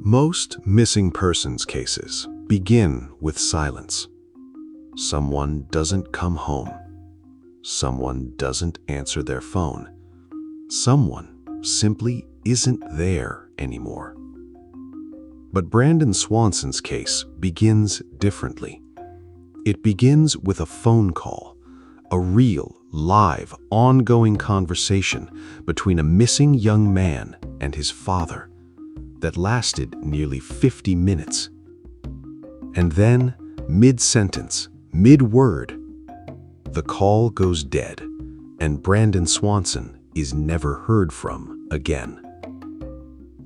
Most missing persons cases begin with silence. Someone doesn't come home. Someone doesn't answer their phone. Someone simply isn't there anymore. But Brandon Swanson's case begins differently. It begins with a phone call, a real, live, ongoing conversation between a missing young man and his father that lasted nearly 50 minutes. And then, mid-sentence, mid-word, the call goes dead, and Brandon Swanson is never heard from again.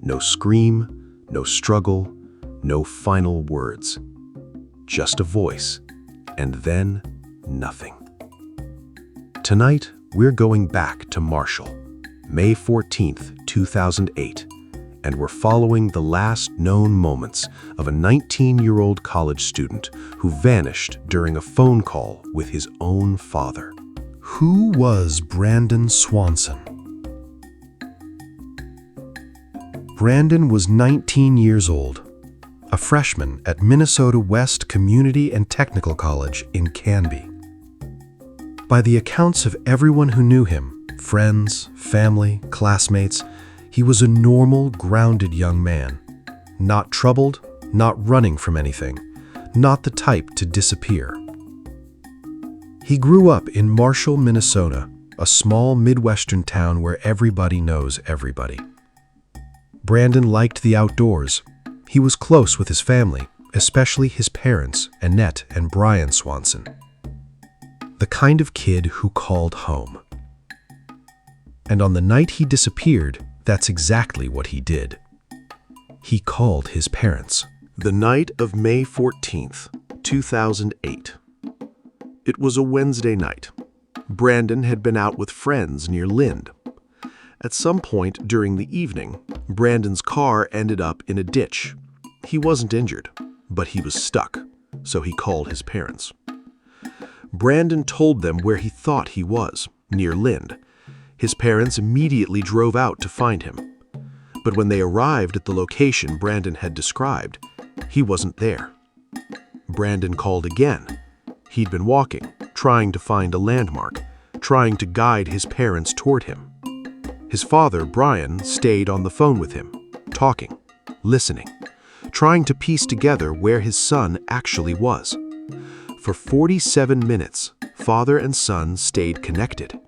No scream, no struggle, no final words. Just a voice, and then nothing. Tonight, we're going back to Marshall, May 14th, 2008, and we're following the last known moments of a 19-year-old college student who vanished during a phone call with his own father. Who was Brandon Swanson? Brandon was 19 years old, a freshman at Minnesota West Community and Technical College in Canby. By the accounts of everyone who knew him, friends, family, classmates, he was a normal, grounded young man. Not troubled, not running from anything, not the type to disappear. He grew up in Marshall, Minnesota, a small Midwestern town where everybody knows everybody. Brandon liked the outdoors. He was close with his family, especially his parents, Annette and Brian Swanson. The kind of kid who called home. And on the night he disappeared, that's exactly what he did. He called his parents. The night of May 14th, 2008. It was a Wednesday night. Brandon had been out with friends near Lynn. At some point during the evening, Brandon's car ended up in a ditch. He wasn't injured, but he was stuck, so he called his parents. Brandon told them where he thought he was, near Lynn. His parents immediately drove out to find him. But when they arrived at the location Brandon had described, he wasn't there. Brandon called again. He'd been walking, trying to find a landmark, trying to guide his parents toward him. His father, Brian, stayed on the phone with him, talking, listening, trying to piece together where his son actually was. For 47 minutes, father and son stayed connected.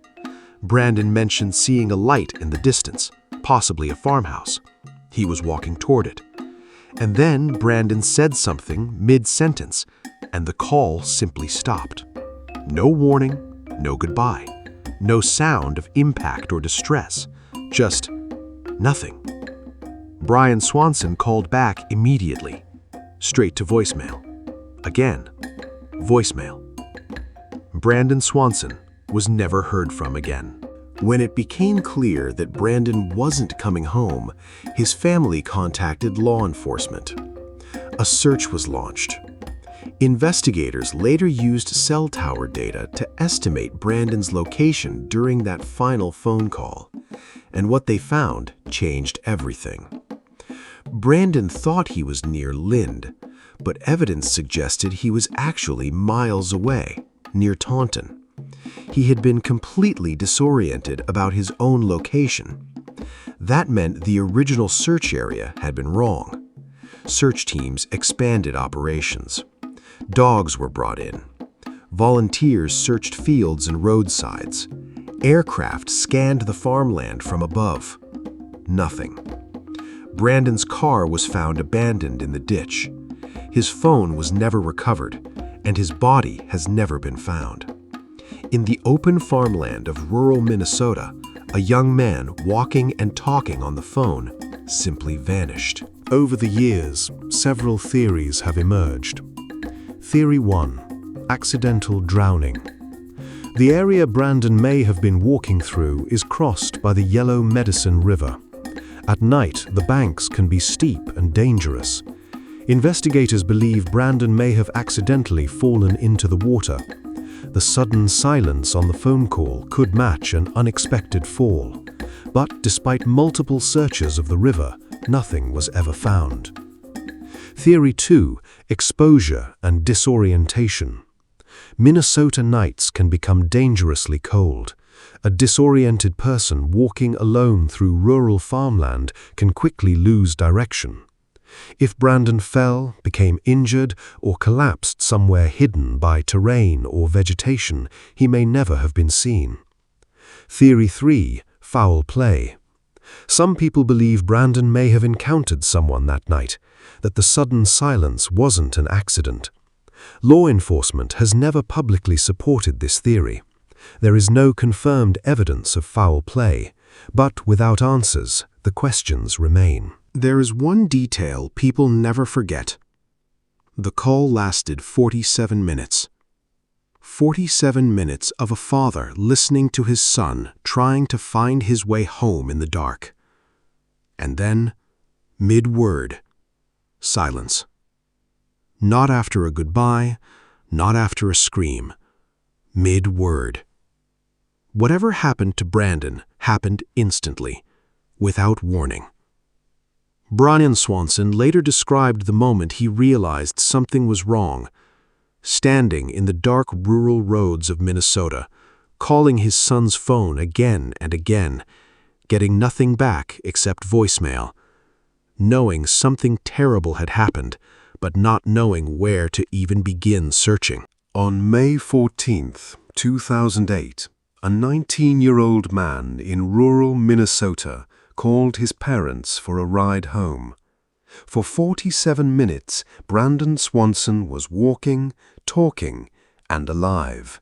Brandon mentioned seeing a light in the distance, possibly a farmhouse. He was walking toward it. And then Brandon said something mid-sentence, and the call simply stopped. No warning, no goodbye, no sound of impact or distress, just nothing. Brian Swanson called back immediately, straight to voicemail. Again, voicemail. Brandon Swanson was never heard from again. When it became clear that Brandon wasn't coming home, his family contacted law enforcement. A search was launched. Investigators later used cell tower data to estimate Brandon's location during that final phone call, and what they found changed everything. Brandon thought he was near Lynn, but evidence suggested he was actually miles away, near Taunton. He had been completely disoriented about his own location. That meant the original search area had been wrong. Search teams expanded operations. Dogs were brought in. Volunteers searched fields and roadsides. Aircraft scanned the farmland from above. Nothing. Brandon's car was found abandoned in the ditch. His phone was never recovered, and his body has never been found. In the open farmland of rural Minnesota, a young man walking and talking on the phone simply vanished. Over the years, several theories have emerged. Theory 1: accidental drowning. The area Brandon may have been walking through is crossed by the Yellow Medicine River. At night, the banks can be steep and dangerous. Investigators believe Brandon may have accidentally fallen into the water. The sudden silence on the phone call could match an unexpected fall. But despite multiple searches of the river, nothing was ever found. Theory 2. Exposure and disorientation. Minnesota nights can become dangerously cold. A disoriented person walking alone through rural farmland can quickly lose direction. If Brandon fell, became injured, or collapsed somewhere hidden by terrain or vegetation, he may never have been seen. Theory 3. Foul play. Some people believe Brandon may have encountered someone that night, that the sudden silence wasn't an accident. Law enforcement has never publicly supported this theory. There is no confirmed evidence of foul play, but without answers, the questions remain. There is one detail people never forget. The call lasted 47 minutes. 47 minutes of a father listening to his son trying to find his way home in the dark. And then, mid-word, silence. Not after a goodbye, not after a scream. Mid-word. Whatever happened to Brandon happened instantly, without warning. Brandon Swanson later described the moment he realized something was wrong. Standing in the dark rural roads of Minnesota, calling his son's phone again and again, getting nothing back except voicemail, knowing something terrible had happened, but not knowing where to even begin searching. On May 14, 2008, a 19-year-old man in rural Minnesota called his parents for a ride home. For 47 minutes, Brandon Swanson was walking, talking, and alive.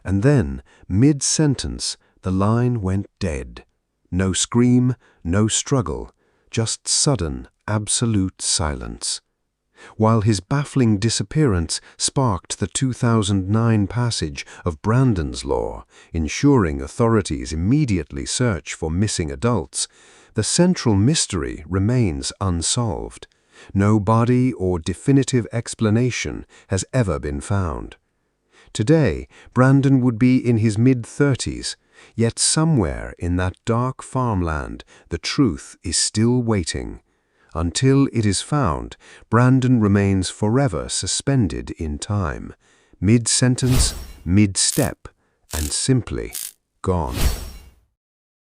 And then, mid-sentence, the line went dead. No scream, no struggle, just sudden, absolute silence. While his baffling disappearance sparked the 2009 passage of Brandon's Law, ensuring authorities immediately search for missing adults, the central mystery remains unsolved. No body or definitive explanation has ever been found. Today, Brandon would be in his mid-30s, yet somewhere in that dark farmland, the truth is still waiting. Until it is found, Brandon remains forever suspended in time, mid-sentence, mid-step, and simply gone.